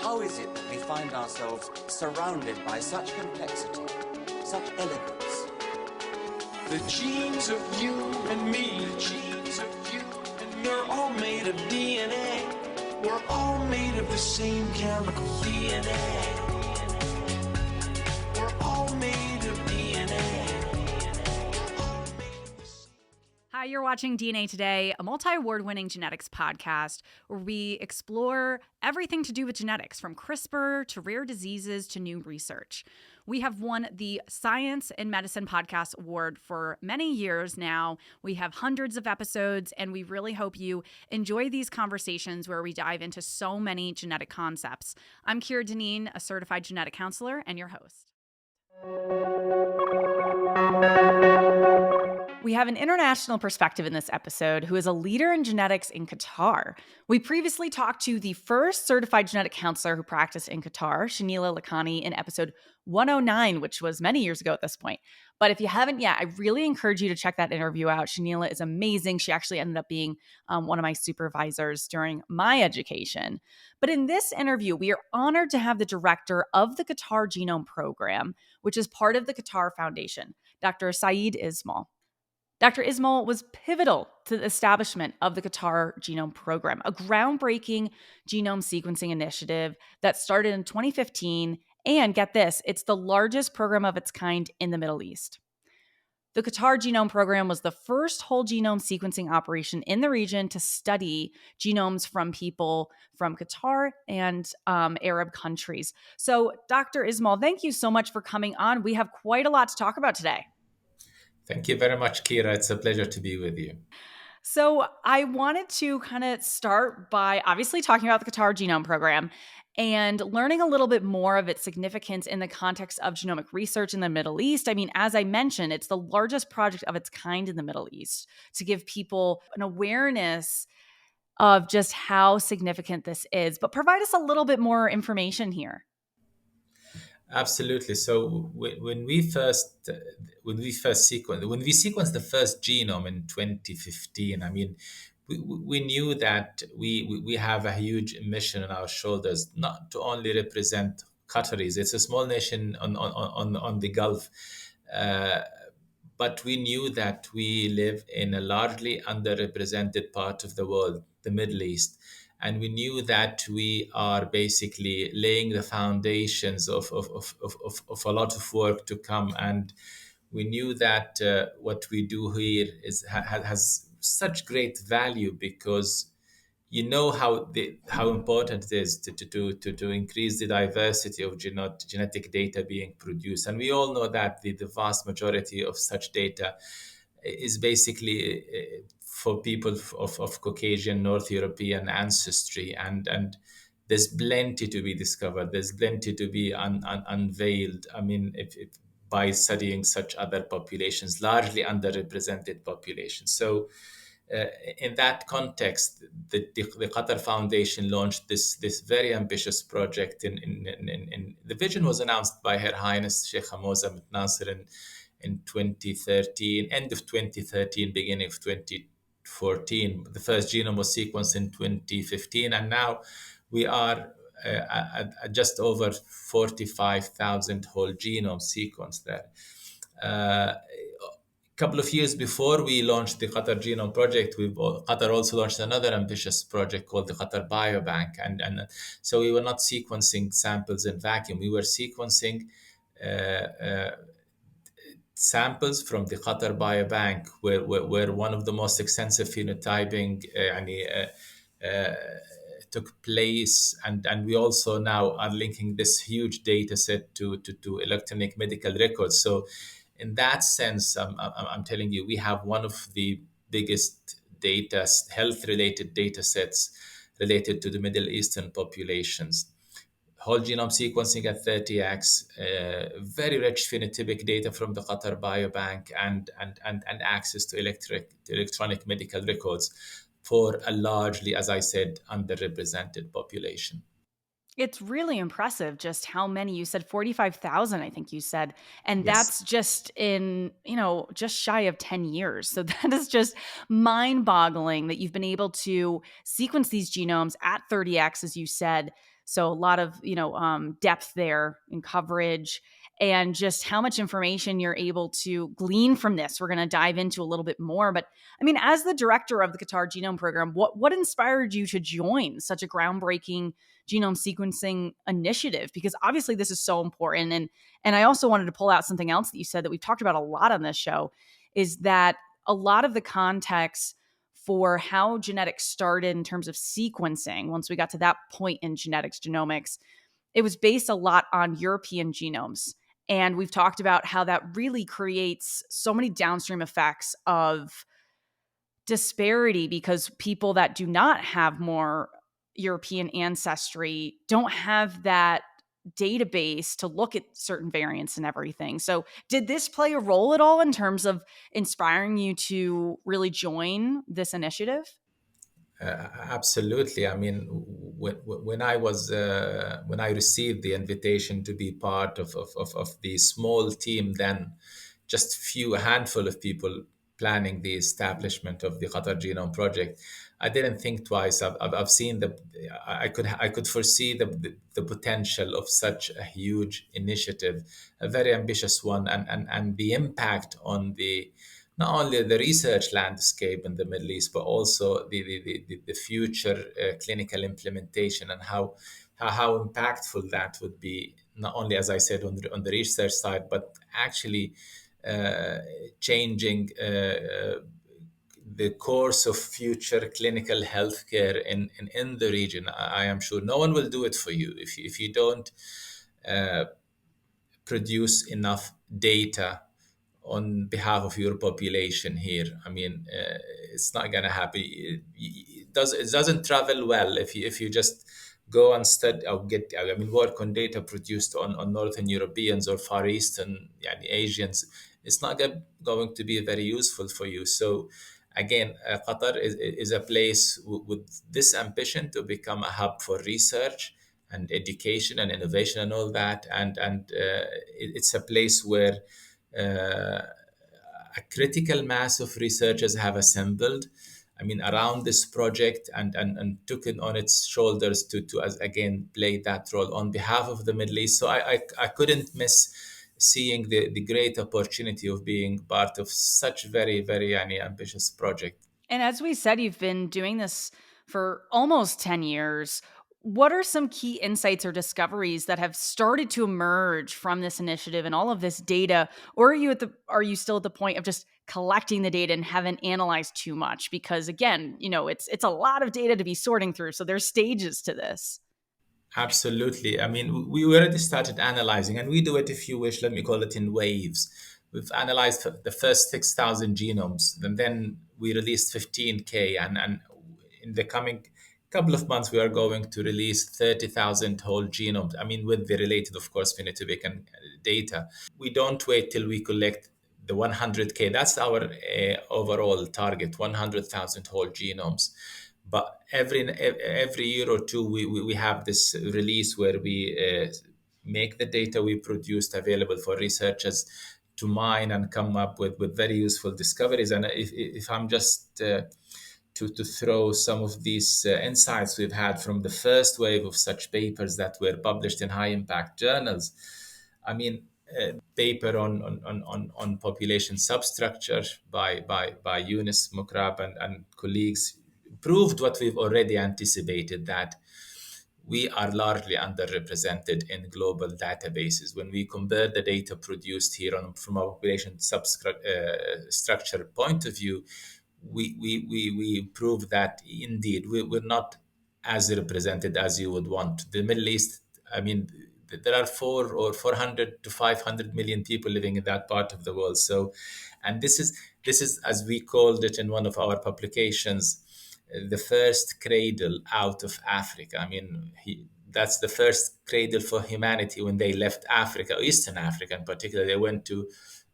How is it that we find ourselves surrounded by such complexity, such elegance? The genes of you and me, the genes of you and me, are all made of DNA. We're all made of the same chemical DNA. We're all made of DNA. Hi, you're watching DNA Today, a multi-award-winning genetics podcast where we explore everything to do with genetics, from CRISPR to rare diseases to new research. We have won the Science and Medicine Podcast Award for many years now. We have hundreds of episodes, and we really hope you enjoy these conversations where we dive into so many genetic concepts. I'm Kira Deneen, a certified genetic counselor, and your host. We have an international perspective in this episode who is a leader in genetics in Qatar. We previously talked to the first certified genetic counselor who practiced in Qatar, Shenela Lakhani, in episode 109, which was many years ago at this point. But if you haven't yet, I really encourage you to check that interview out. Shenela is amazing. She actually ended up being one of my supervisors during my education. But in this interview, we are honored to have the director of the Qatar Genome Program, which is part of the Qatar Foundation, Dr. Saeed Ismail. Dr. Ismail was pivotal to the establishment of the Qatar Genome Program, a groundbreaking genome sequencing initiative that started in 2015. And get this, it's the largest program of its kind in the Middle East. The Qatar Genome Program was the first whole genome sequencing operation in the region to study genomes from people from Qatar and Arab countries. So, Dr. Ismail, thank you so much for coming on. We have quite a lot to talk about today. Thank you very much, Kira. It's a pleasure to be with you. So I wanted to kind of start by obviously talking about the Qatar Genome Program and learning a little bit more of its significance in the context of genomic research in the Middle East. I mean, as I mentioned, it's the largest project of its kind in the Middle East to give people an awareness of just how significant this is. But provide us a little bit more information here. Absolutely. So when we sequenced the first genome in 2015, I mean, we knew that we have a huge mission on our shoulders, not to only represent Qataris. It's a small nation on the Gulf, but we knew that we live in a largely underrepresented part of the world, the Middle East. And we knew that we are basically laying the foundations of a lot of work to come. And we knew that what we do here has such great value, because you know how important it is to increase the diversity of genetic data being produced. And we all know that the vast majority of such data is basically for people of Caucasian, North European ancestry, and there's plenty to be discovered. There's plenty to be unveiled. I mean, if by studying such other populations, largely underrepresented populations. So, in that context, the Qatar Foundation launched this very ambitious project. In the vision was announced by Her Highness Sheikh Hamoza bin Nasser in 2013, end of 2013, beginning of 2014. The first genome was sequenced in 2015, and now we are at just over 45,000 whole genome sequenced there. A couple of years before we launched the Qatar Genome Project, Qatar also launched another ambitious project called the Qatar Biobank. And so we were not sequencing samples in vacuum. We were sequencing samples from the Qatar Biobank, where one of the most extensive phenotyping took place, and we also now are linking this huge data set to electronic medical records. So in that sense, I'm telling you, we have one of the biggest health-related data sets related to the Middle Eastern populations. Whole genome sequencing at 30x, very rich phenotypic data from the Qatar Biobank, and access to electronic medical records for a largely, as I said, underrepresented population. It's really impressive just how many you said 45,000, I think you said. And Yes. that's just in, just shy of 10 years. So that is just mind boggling that you've been able to sequence these genomes at 30x, as you said. So a lot of, depth there in coverage and just how much information you're able to glean from this. We're going to dive into a little bit more. But I mean, as the director of the Qatar Genome Program, what inspired you to join such a groundbreaking genome sequencing initiative? Because obviously this is so important. And I also wanted to pull out something else that you said that we've talked about a lot on this show, is that a lot of the context for how genetics started in terms of sequencing, once we got to that point in genetics genomics, it was based a lot on European genomes. And we've talked about how that really creates so many downstream effects of disparity, because people that do not have more European ancestry don't have that database to look at certain variants and everything. So, did this play a role at all in terms of inspiring you to really join this initiative? Absolutely. I mean, when I received the invitation to be part of the small team, then just a handful of people planning the establishment of the Qatar Genome Project, I didn't think twice. I've seen I could foresee the potential of such a huge initiative, a very ambitious one, and the impact on the not only the research landscape in the Middle East, but also the future clinical implementation, and how impactful that would be, not only, as I said, on the research side, but actually uh, changing the course of future clinical healthcare in the region. I am sure no one will do it for you if you don't uh, produce enough data on behalf of your population here. I mean, it's not going to happen. It doesn't travel well if you just go and study or work on data produced on Northern Europeans or Far Eastern, Asians. It's not going to be very useful for you. So again, Qatar is a place with this ambition to become a hub for research and education and innovation and all that, and it's a place where uh, a critical mass of researchers have assembled, I mean, around this project, and took it on its shoulders to as again play that role on behalf of the Middle East. So I couldn't miss seeing the great opportunity of being part of such very ambitious project. And as we said, you've been doing this for almost 10 years. What are some key insights or discoveries that have started to emerge from this initiative and all of this data? Or are you still at the point of just collecting the data and haven't analyzed too much? Because again, it's a lot of data to be sorting through. So there's stages to this. Absolutely. I mean, we already started analyzing, and we do it, if you wish, let me call it in waves. We've analyzed the first 6,000 genomes, and then we released 15K. And in the coming couple of months, we are going to release 30,000 whole genomes. I mean, with the related, of course, phenotypic and data. We don't wait till we collect the 100K. That's our overall target, 100,000 whole genomes. But every year or two, we have this release where we make the data we produced available for researchers to mine and come up with very useful discoveries. And if I'm just to throw some of these insights we've had from the first wave of such papers that were published in high impact journals. I mean, paper on population substructure by Yunus Mukrab and colleagues proved what we've already anticipated, that we are largely underrepresented in global databases. When we compare the data produced here from a population structure point of view, we prove that indeed we're not as represented as you would want. The Middle East, I mean, there are 400 to 500 million people living in that part of the world. So, and this is as we called it in one of our publications, the first cradle out of Africa. I mean, that's the first cradle for humanity when they left Africa, Eastern Africa in particular. They went to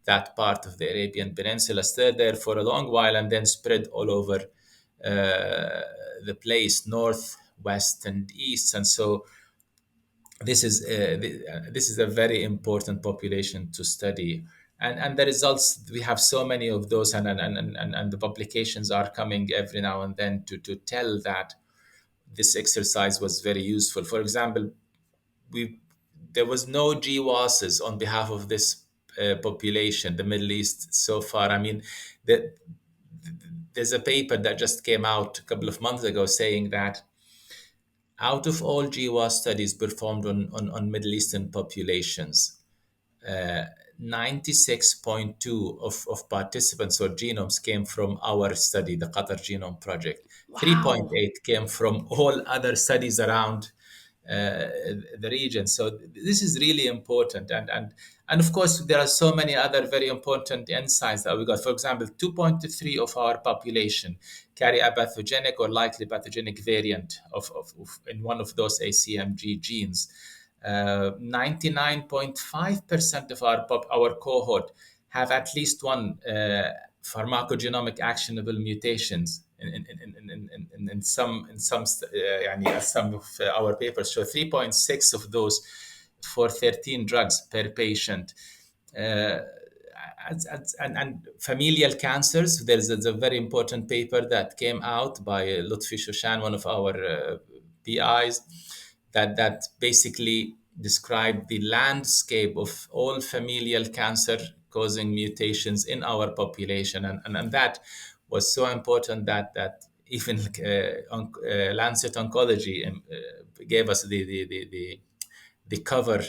that part of the Arabian Peninsula, stayed there for a long while, and then spread all over the place, north, west, and east. And so this is a very important population to study, and the results, we have so many of those, and the publications are coming every now and then to tell that this exercise was very useful. For example, we there was no GWASs on behalf of this population, the Middle East, so far. I mean, the, there's a paper that just came out a couple of months ago saying that out of all GWAS studies performed on Middle Eastern populations, uh, 96.2 of participants or genomes came from our study, the Qatar Genome Project. Wow. 3.8 came from all other studies around the region. So this is really important, and of course there are so many other very important insights that we got. For example, 2.3 of our population carry a pathogenic or likely pathogenic variant of in one of those ACMG genes. 99.5% of our cohort have at least one pharmacogenomic actionable mutations in يعني, as some of our papers show. 3.6 of those for 13 drugs per patient. Uh, and familial cancers, there's a very important paper that came out by Lutfi Shoshan, one of our PIs, that basically described the landscape of all familial cancer causing mutations in our population, and that was so important that even Lancet Oncology gave us the cover.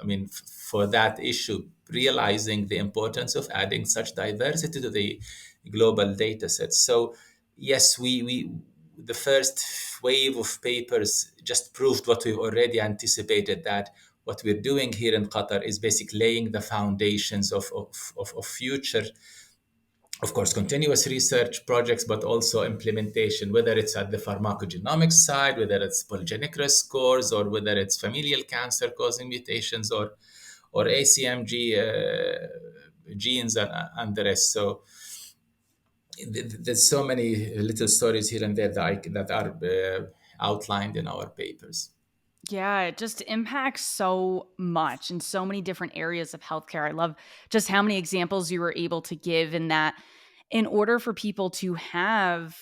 I mean, for that issue, realizing the importance of adding such diversity to the global data sets. So, yes, we the first wave of papers just proved what we've already anticipated, that what we're doing here in Qatar is basically laying the foundations of future, of course, continuous research projects, but also implementation, whether it's at the pharmacogenomics side, whether it's polygenic risk scores, or whether it's familial cancer causing mutations, or ACMG genes, and the rest. So there's so many little stories here and there that are outlined in our papers. Yeah, it just impacts so much in so many different areas of healthcare. I love just how many examples you were able to give in that. In order for people to have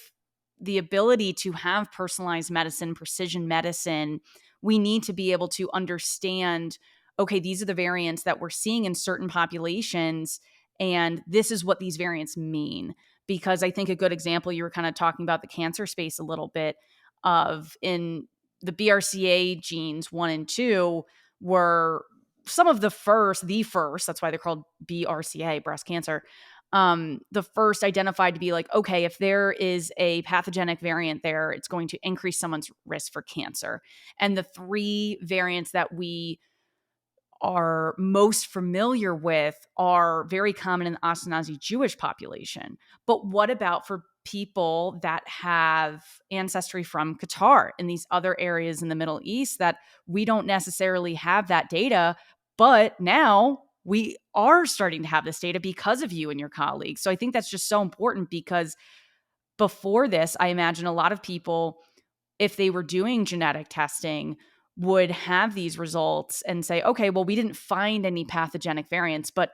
the ability to have personalized medicine, precision medicine, we need to be able to understand, okay, these are the variants that we're seeing in certain populations, and this is what these variants mean. Because I think a good example, you were kind of talking about the cancer space a little bit, of in the BRCA genes 1 and 2 were some of the first, that's why they're called BRCA, breast cancer, the first identified to be like, okay, if there is a pathogenic variant there, it's going to increase someone's risk for cancer. And the three variants that we are most familiar with are very common in the Ashkenazi Jewish population. But what about for people that have ancestry from Qatar and these other areas in the Middle East that we don't necessarily have that data, but now we are starting to have this data because of you and your colleagues. So I think that's just so important, because before this, I imagine a lot of people, if they were doing genetic testing, would have these results and say, okay, well, we didn't find any pathogenic variants, but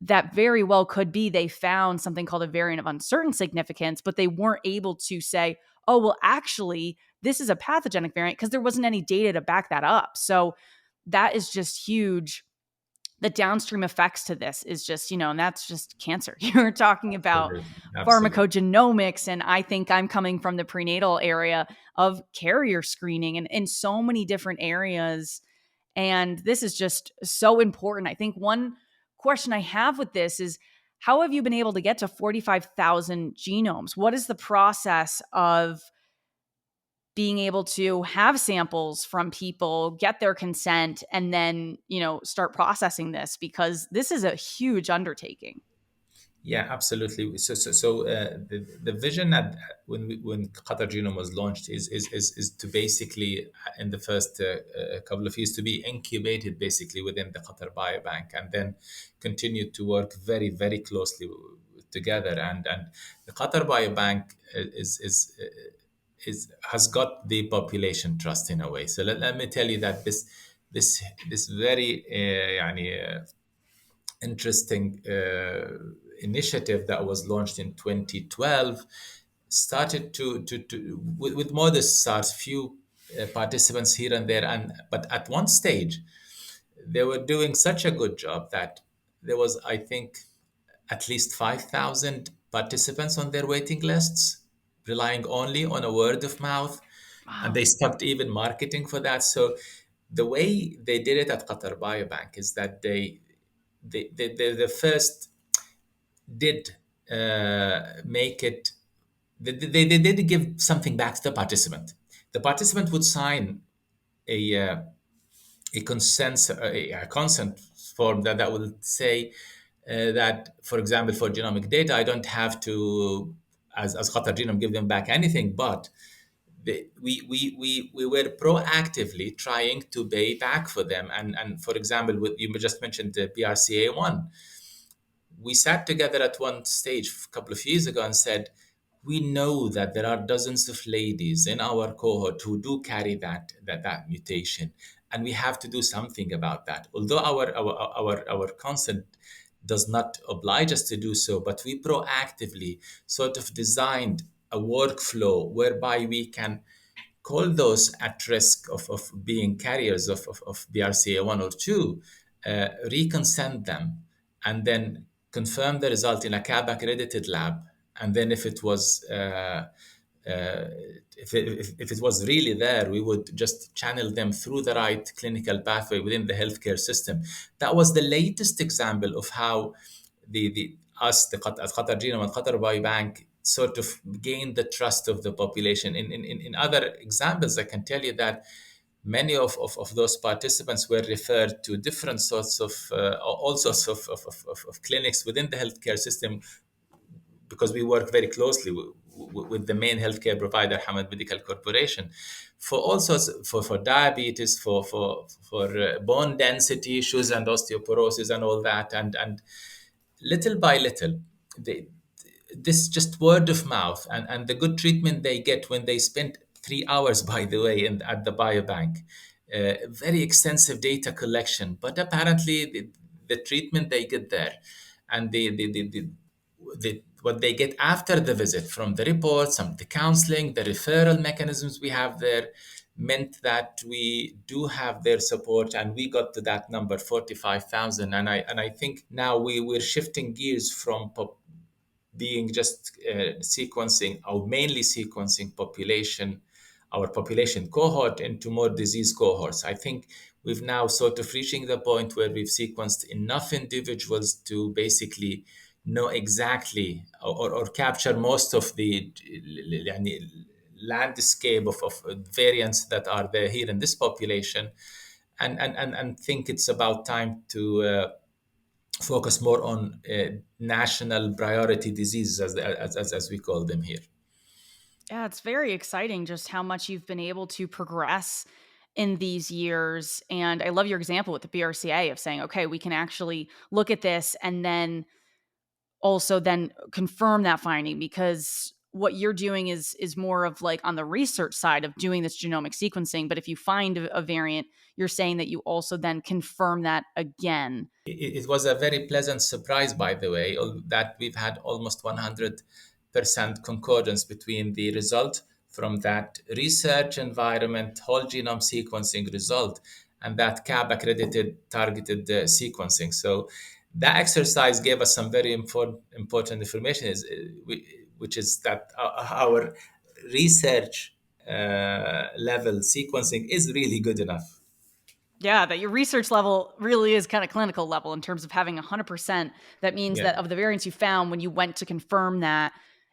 that very well could be they found something called a variant of uncertain significance, but they weren't able to say, oh, well, actually, this is a pathogenic variant, because there wasn't any data to back that up. So that is just huge. The downstream effects to this is just, and that's just cancer. You're talking about Absolutely. Absolutely. pharmacogenomics. And I think I'm coming from the prenatal area of carrier screening and in so many different areas. And this is just so important. I think one question I have with this is, how have you been able to get to 45,000 genomes? What is the process of being able to have samples from people, get their consent, and then, start processing this? Because this is a huge undertaking. Yeah, absolutely. So the vision at when Qatar Genome was launched is to basically in the first couple of years to be incubated basically within the Qatar Biobank, and then continue to work very closely together. And the Qatar Biobank has got the population trust in a way. So let me tell you that this very interesting initiative that was launched in 2012 started to with modest starts, few participants here and there, and but at one stage they were doing such a good job that there was, I think, at least 5,000 participants on their waiting lists, relying only on a word of mouth, and Wow. they stopped even marketing for that. So the way they did it at Qatar Biobank is that they first did make it. They did give something back to the participant. The participant would sign a a consent form that will say that, for example, for genomic data, I don't have to, as Qatar Genome, give them back anything, but we were proactively trying to pay back for them. And for example, with, you just mentioned the BRCA1, we sat together at one stage a couple of years ago and said, we know that there are dozens of ladies in our cohort who do carry that mutation, and we have to do something about that. Although our consent does not oblige us to do so, but we proactively sort of designed a workflow whereby we can call those at risk of being carriers of BRCA1 or 2, reconsent them, and then confirm the result in a CAB accredited lab. And then if it was if it was really there, we would just channel them through the right clinical pathway within the healthcare system. That was the latest example of how the us, the Qatar Genome and Qatar Biobank, sort of gained the trust of the population. In other examples, I can tell you that many of those participants were referred to different sorts of all sorts of clinics within the healthcare system, because we work very closely with the main healthcare provider, Hamad Medical Corporation, for all sorts, for diabetes, for bone density issues and osteoporosis and all that. And little by little, they, this just word of mouth and the good treatment they get when they spend 3 hours, by the way, at the biobank, very extensive data collection, but apparently the treatment they get there and what they get after the visit from the reports, the counseling, the referral mechanisms we have there, meant that we do have their support, and we got to that number 45,000. And I think now we're shifting gears from being just sequencing, or mainly sequencing our population cohort, into more disease cohorts. I think we've now sort of reaching the point where we've sequenced enough individuals to basically know exactly, or capture most of the landscape of variants that are there here in this population, and think it's about time to focus more on national priority diseases, as we call them here. Yeah, it's very exciting just how much you've been able to progress in these years. And I love your example with the BRCA of saying, okay, we can actually look at this and then also then confirm that finding, because what you're doing is more of like on the research side of doing this genomic sequencing. But if you find a variant, you're saying that you also then confirm that again. It was a very pleasant surprise, by the way, that we've had almost 100% concordance between the result from that research environment whole genome sequencing result and that CAB accredited targeted sequencing. So that exercise gave us some very important information, which is that our research level sequencing is really good enough. Yeah, that your research level really is kind of clinical level in terms of having 100%. That means Yeah. that of the variants you found, when you went to confirm that,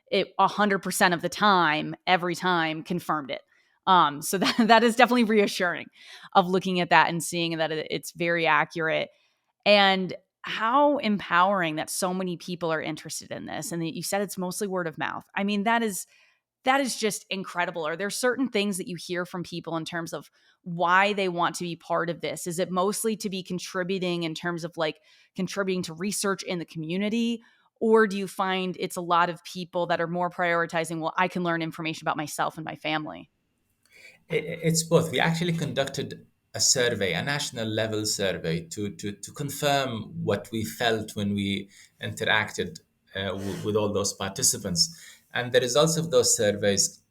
it 100% of the time, every time, confirmed it. So that is definitely reassuring of looking at that and seeing that it's very accurate. And how empowering that so many people are interested in this, and that you said it's mostly word of mouth. I mean, that is just incredible. Are there certain things that you hear from people in terms of why they want to be part of this? Is it mostly to be contributing in terms of like contributing to research in the community? Or do you find it's a lot of people that are more prioritizing, well, I can learn information about myself and my family? It's both. We actually conducted a survey, a national level survey, to confirm what we felt when we interacted with all those participants. And the results of those surveys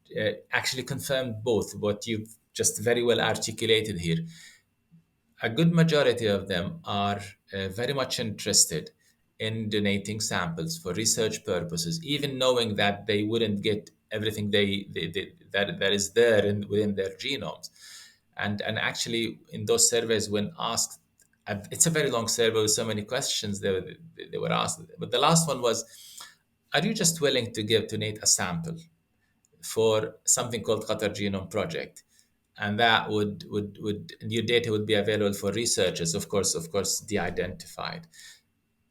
actually confirmed both what you've just very well articulated here. A good majority of them are very much interested in donating samples for research purposes, even knowing that they wouldn't get everything that is there within their genomes. And actually, in those surveys, when asked, and it's a very long survey with so many questions they were asked, but the last one was, "Are you just willing to donate a sample for something called Qatar Genome Project?" And that would your data would be available for researchers, of course, de-identified.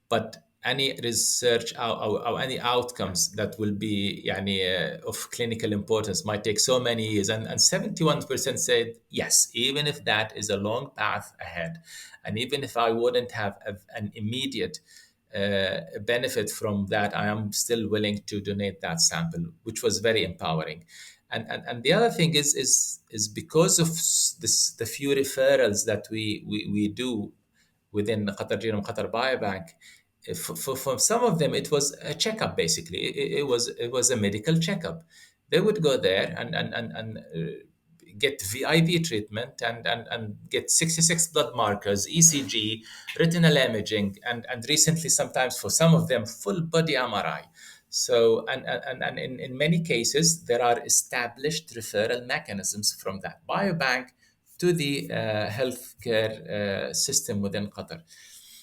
But any research or any outcomes that will be of clinical importance might take so many years. And 71% said yes, even if that is a long path ahead. And even if I wouldn't have an immediate benefit from that, I am still willing to donate that sample, which was very empowering. And the other thing is because of the few referrals that we do within the Qatar Genome Qatar Biobank, for some of them it was a checkup. Basically it was a medical checkup. They would go there and get VIP treatment and get 66 blood markers, ECG, retinal imaging, and recently, sometimes for some of them, full body MRI. So, and in many cases, there are established referral mechanisms from that biobank to the healthcare system within Qatar.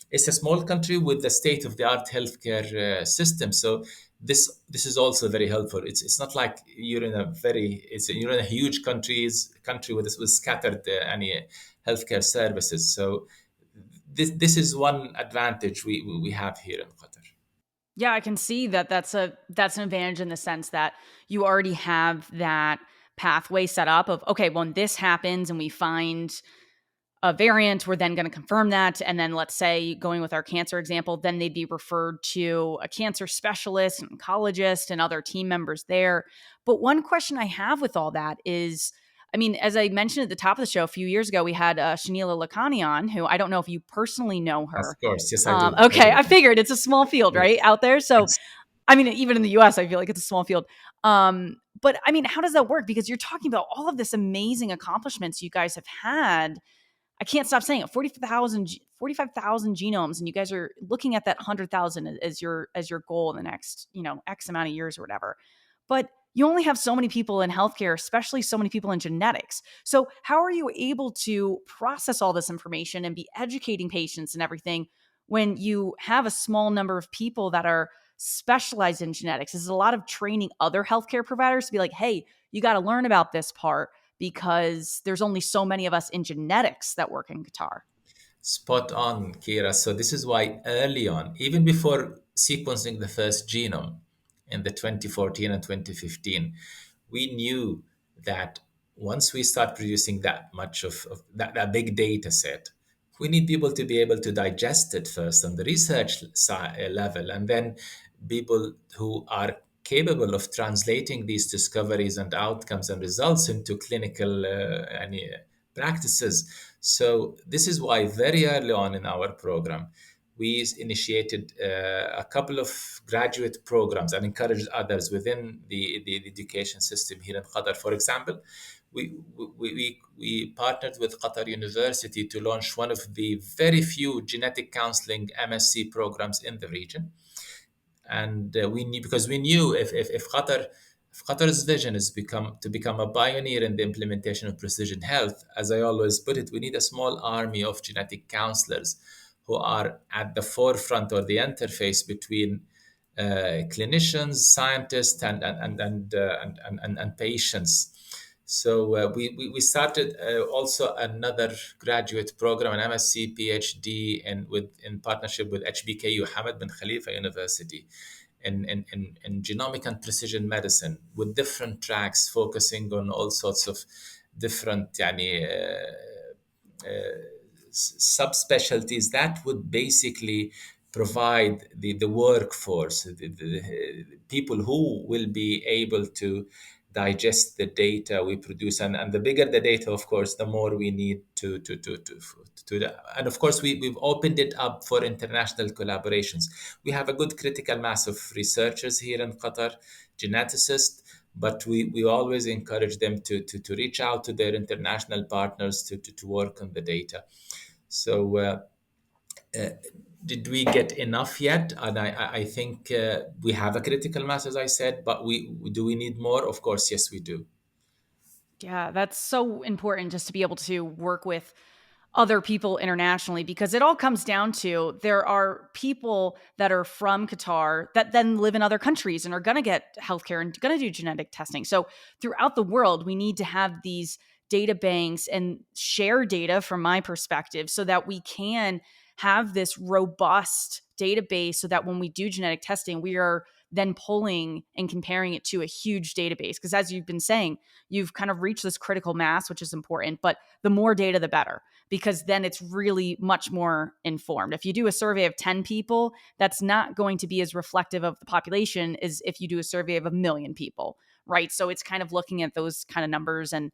It's a small country with the state-of-the-art healthcare system, so this is also very helpful. It's not like you're in a huge country with scattered healthcare services. So this is one advantage we have here in Qatar. Yeah, I can see that that's an advantage in the sense that you already have that pathway set up of, okay, when this happens and we find a variant, we're then going to confirm that. And then let's say, going with our cancer example, then they'd be referred to a cancer specialist, an oncologist, and other team members there. But one question I have with all that is, I mean, as I mentioned at the top of the show, a few years ago, we had Shenela Lakhani on, who I don't know if you personally know Of her. course, yes, I do. Okay, I figured it's a small field, Yes. right, out there. So, Yes. I mean, even in the US, I feel like it's a small field. But I mean, how does that work? Because you're talking about all of this amazing accomplishments you guys have had. I can't stop saying it. 45,000 genomes, and you guys are looking at that 100,000 as your goal in the next, X amount of years or whatever. But you only have so many people in healthcare, especially so many people in genetics. So how are you able to process all this information and be educating patients and everything when you have a small number of people that are specialized in genetics? Is it a lot of training other healthcare providers to be like, hey, you got to learn about this part, because there's only so many of us in genetics that work in Qatar? Spot on, Kira. So this is why early on, even before sequencing the first genome in the 2014 and 2015, we knew that once we start producing that much of that big data set, we need people to be able to digest it first on the research level, and then people who are capable of translating these discoveries and outcomes and results into clinical practices. So this is why very early on in our program, we initiated a couple of graduate programs and encouraged others within the education system here in Qatar. For example, we partnered with Qatar University to launch one of the very few genetic counseling MSc programs in the region. And we knew if Qatar's vision is to become a pioneer in the implementation of precision health, as I always put it, we need a small army of genetic counselors who are at the forefront or the interface between clinicians, scientists, and patients. So we started also another graduate program, an MSc PhD, in partnership with HBKU, Hamad bin Khalifa University, in genomic and precision medicine, with different tracks focusing on all sorts of different subspecialties that would basically provide the workforce, the people who will be able to digest the data we produce. And the bigger the data, of course, the more we need and of course, we've opened it up for international collaborations. We have a good critical mass of researchers here in Qatar, geneticists, but we always encourage them to reach out to their international partners to work on the data. So did we get enough yet? And I think we have a critical mass, as I said, but we need more? Of course, yes, we do. Yeah, that's so important just to be able to work with other people internationally, because it all comes down to there are people that are from Qatar that then live in other countries and are going to get healthcare and going to do genetic testing. So throughout the world, we need to have these data banks and share data from my perspective so that we can have this robust database so that when we do genetic testing, we are then pulling and comparing it to a huge database. Because as you've been saying, you've kind of reached this critical mass, which is important, but the more data, the better, because then it's really much more informed. If you do a survey of 10 people, that's not going to be as reflective of the population as if you do a survey of 1 million people, right? So it's kind of looking at those kind of numbers. And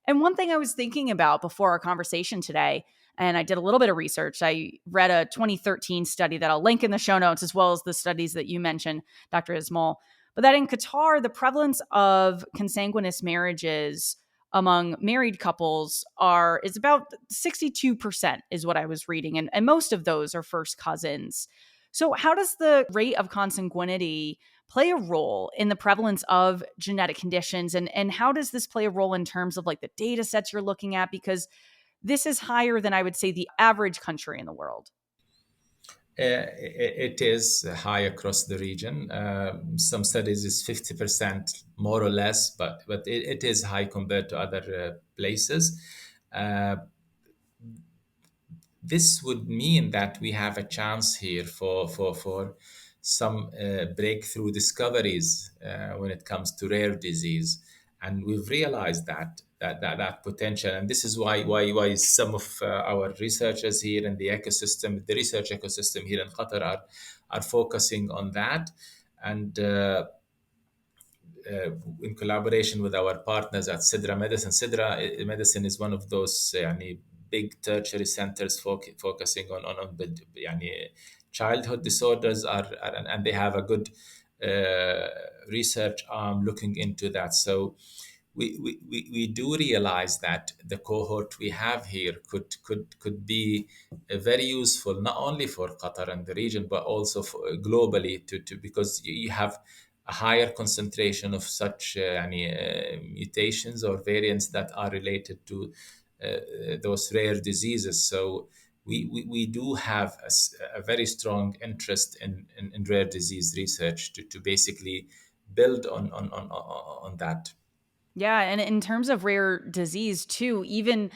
one thing I was thinking about before our conversation today, and I did a little bit of research. I read a 2013 study that I'll link in the show notes, as well as the studies that you mentioned, Dr. Ismail, but that in Qatar, the prevalence of consanguineous marriages among married couples is about 62% is what I was reading. And most of those are first cousins. So how does the rate of consanguinity play a role in the prevalence of genetic conditions? And how does this play a role in terms of like the data sets you're looking at? Because this is higher than I would say the average country in the world. It is high across the region. Some studies is 50% more or less, but it is high compared to other places. Uh, this would mean that we have a chance here for some breakthrough discoveries when it comes to rare disease, and we've realized that potential. And this is why some of our researchers here in the research ecosystem here in Qatar are focusing on that. And in collaboration with our partners at Sidra Medicine. Sidra Medicine is one of those big tertiary centers focusing on childhood disorders, and they have a good research arm looking into that. So we do realize that the cohort we have here could be very useful, not only for Qatar and the region, but also globally, because you have a higher concentration of such mutations or variants that are related to those rare diseases. So we do have a very strong interest in rare disease research to basically build on that. Yeah. And in terms of rare disease, too, even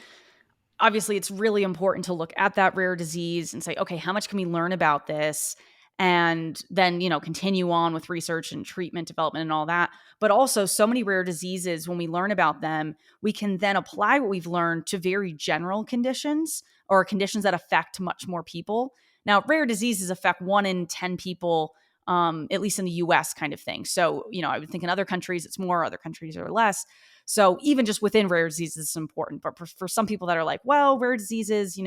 obviously it's really important to look at that rare disease and say, okay, how much can we learn about this? And then, continue on with research and treatment development and all that. But also, so many rare diseases, when we learn about them, we can then apply what we've learned to very general conditions or conditions that affect much more people. Now, rare diseases affect 1 in 10 people, at least in the US kind of thing. So, I would think in other countries it's more, other countries are less. So even just within rare diseases is important. But for some people that are like, well, rare diseases,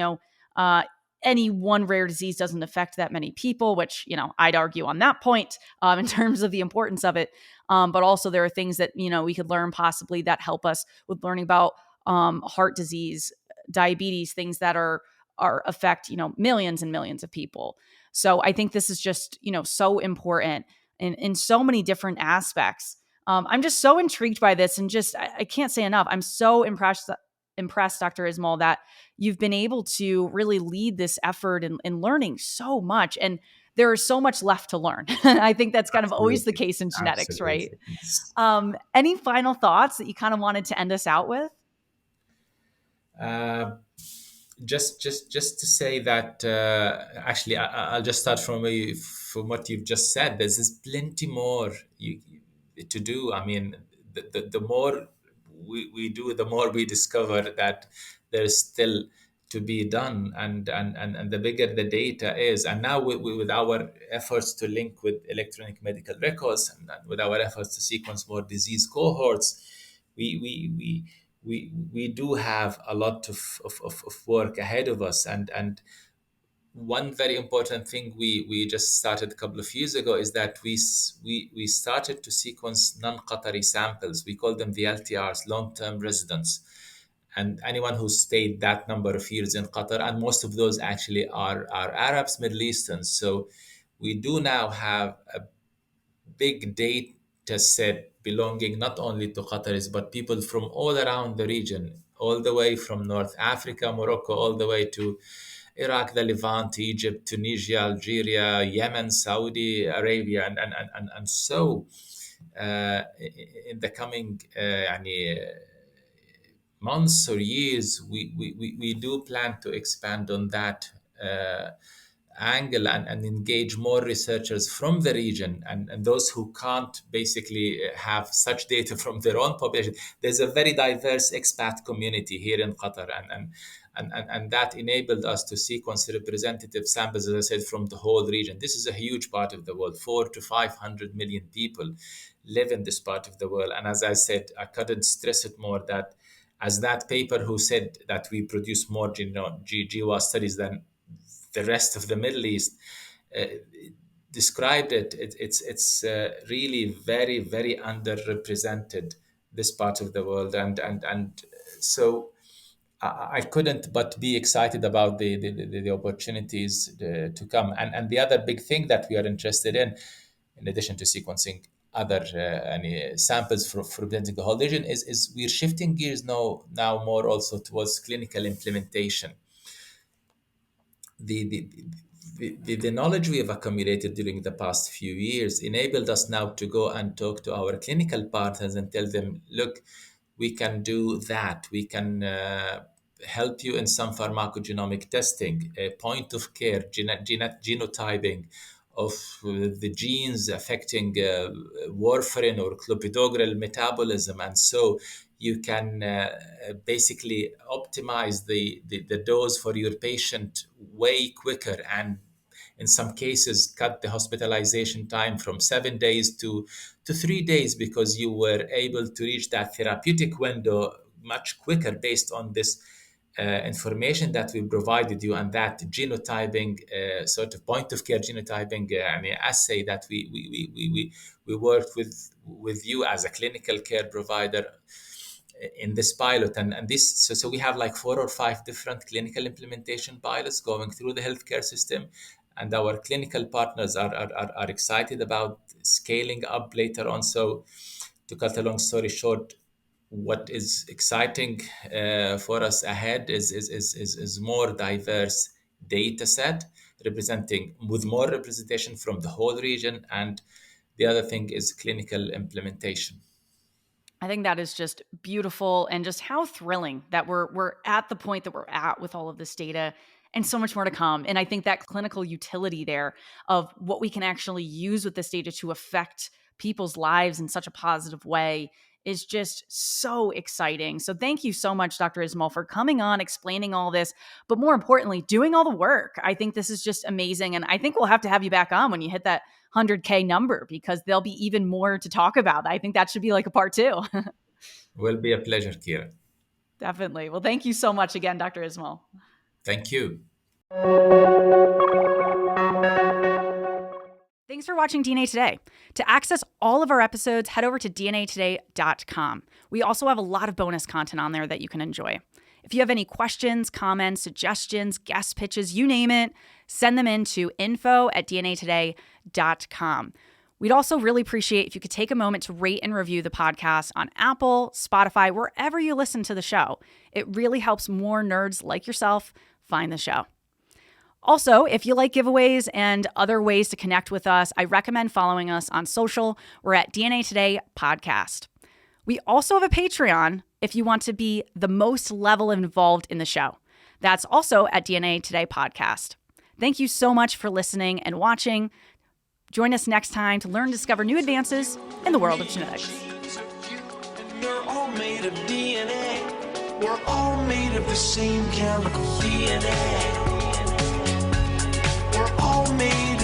any one rare disease doesn't affect that many people, which, I'd argue on that point in terms of the importance of it. But also there are things that, we could learn possibly that help us with learning about heart disease, diabetes, things that are affect, millions and millions of people. So I think this is just, so important in so many different aspects. I'm just so intrigued by this, and just I can't say enough. I'm so impressed, Dr. Ismail, that you've been able to really lead this effort in learning so much. And there is so much left to learn. I think that's kind of always the Absolutely. case in genetics, right? Absolutely. Yes. Any final thoughts that you kind of wanted to end us out with? Uh, just to say that actually I'll just start from what you've just said. There's plenty more to do. I mean, the more we do, the more we discover that there's still to be done, and the bigger the data is. And now with our efforts to link with electronic medical records, and with our efforts to sequence more disease cohorts, we do have a lot of work ahead of us. And one very important thing we just started a couple of years ago is that we started to sequence non-Qatari samples. We call them the LTRs, long-term residents, and anyone who stayed that number of years in Qatar, and most of those actually are Arabs, Middle Easterns. So we do now have a big data set belonging not only to Qataris, but people from all around the region, all the way from North Africa, Morocco, all the way to Iraq, the Levant, Egypt, Tunisia, Algeria, Yemen, Saudi Arabia, and so in the coming months or years, we do plan to expand on that angle, and engage more researchers from the region, and those who can't basically have such data from their own population. There's a very diverse expat community here in Qatar, and that enabled us to sequence representative samples, as I said, from the whole region. This is a huge part of the world. 400 to 500 million people live in this part of the world. And as I said, I couldn't stress it more, that as that paper who said that we produce more GWAS studies than the rest of the Middle East described it, it's really very, very underrepresented, this part of the world. And so I couldn't but be excited about the opportunities to come. And the other big thing that we are interested in addition to sequencing other samples for representing the whole region, is we're shifting gears now more also towards clinical implementation. The knowledge we have accumulated during the past few years enabled us now to go and talk to our clinical partners and tell them, look, we can do that. We can help you in some pharmacogenomic testing, point of care, genotyping of the genes affecting warfarin or clopidogrel metabolism. And so you can basically optimize the dose for your patient way quicker, and in some cases cut the hospitalization time from 7 days to 3 days, because you were able to reach that therapeutic window much quicker based on this information that we provided you, and that genotyping sort of point of care genotyping assay that we worked with you as a clinical care provider in this pilot. And this, so we have like 4 or 5 different clinical implementation pilots going through the healthcare system, and our clinical partners are excited about scaling up later on. So to cut a long story short, what is exciting for us ahead is more diverse data set representing, with more representation from the whole region, and the other thing is clinical implementation. I think that is just beautiful, and just how thrilling that we're at the point that we're at with all of this data, and so much more to come. And I think that clinical utility there of what we can actually use with this data to affect people's lives in such a positive way is just so exciting. So thank you so much, Dr. Ismail, for coming on, explaining all this, but more importantly, doing all the work. I think this is just amazing. And I think we'll have to have you back on when you hit that 100K number, because there'll be even more to talk about. I think that should be like a part 2. Will be a pleasure, Kira. Definitely. Well, thank you so much again, Dr. Ismail. Thank you. Thanks for watching DNA Today. To access all of our episodes, head over to dnatoday.com. We also have a lot of bonus content on there that you can enjoy. If you have any questions, comments, suggestions, guest pitches, you name it, send them in to info@dnatoday.com. We'd also really appreciate if you could take a moment to rate and review the podcast on Apple, Spotify, wherever you listen to the show. It really helps more nerds like yourself find the show. Also, if you like giveaways and other ways to connect with us, I recommend following us on social. We're at DNA Today Podcast. We also have a Patreon if you want to be the most level involved in the show. That's also at DNA Today Podcast. Thank you so much for listening and watching. Join us next time to learn and discover new advances in the world of genetics. We're all made of DNA. We're all made of the same chemical DNA. We're all made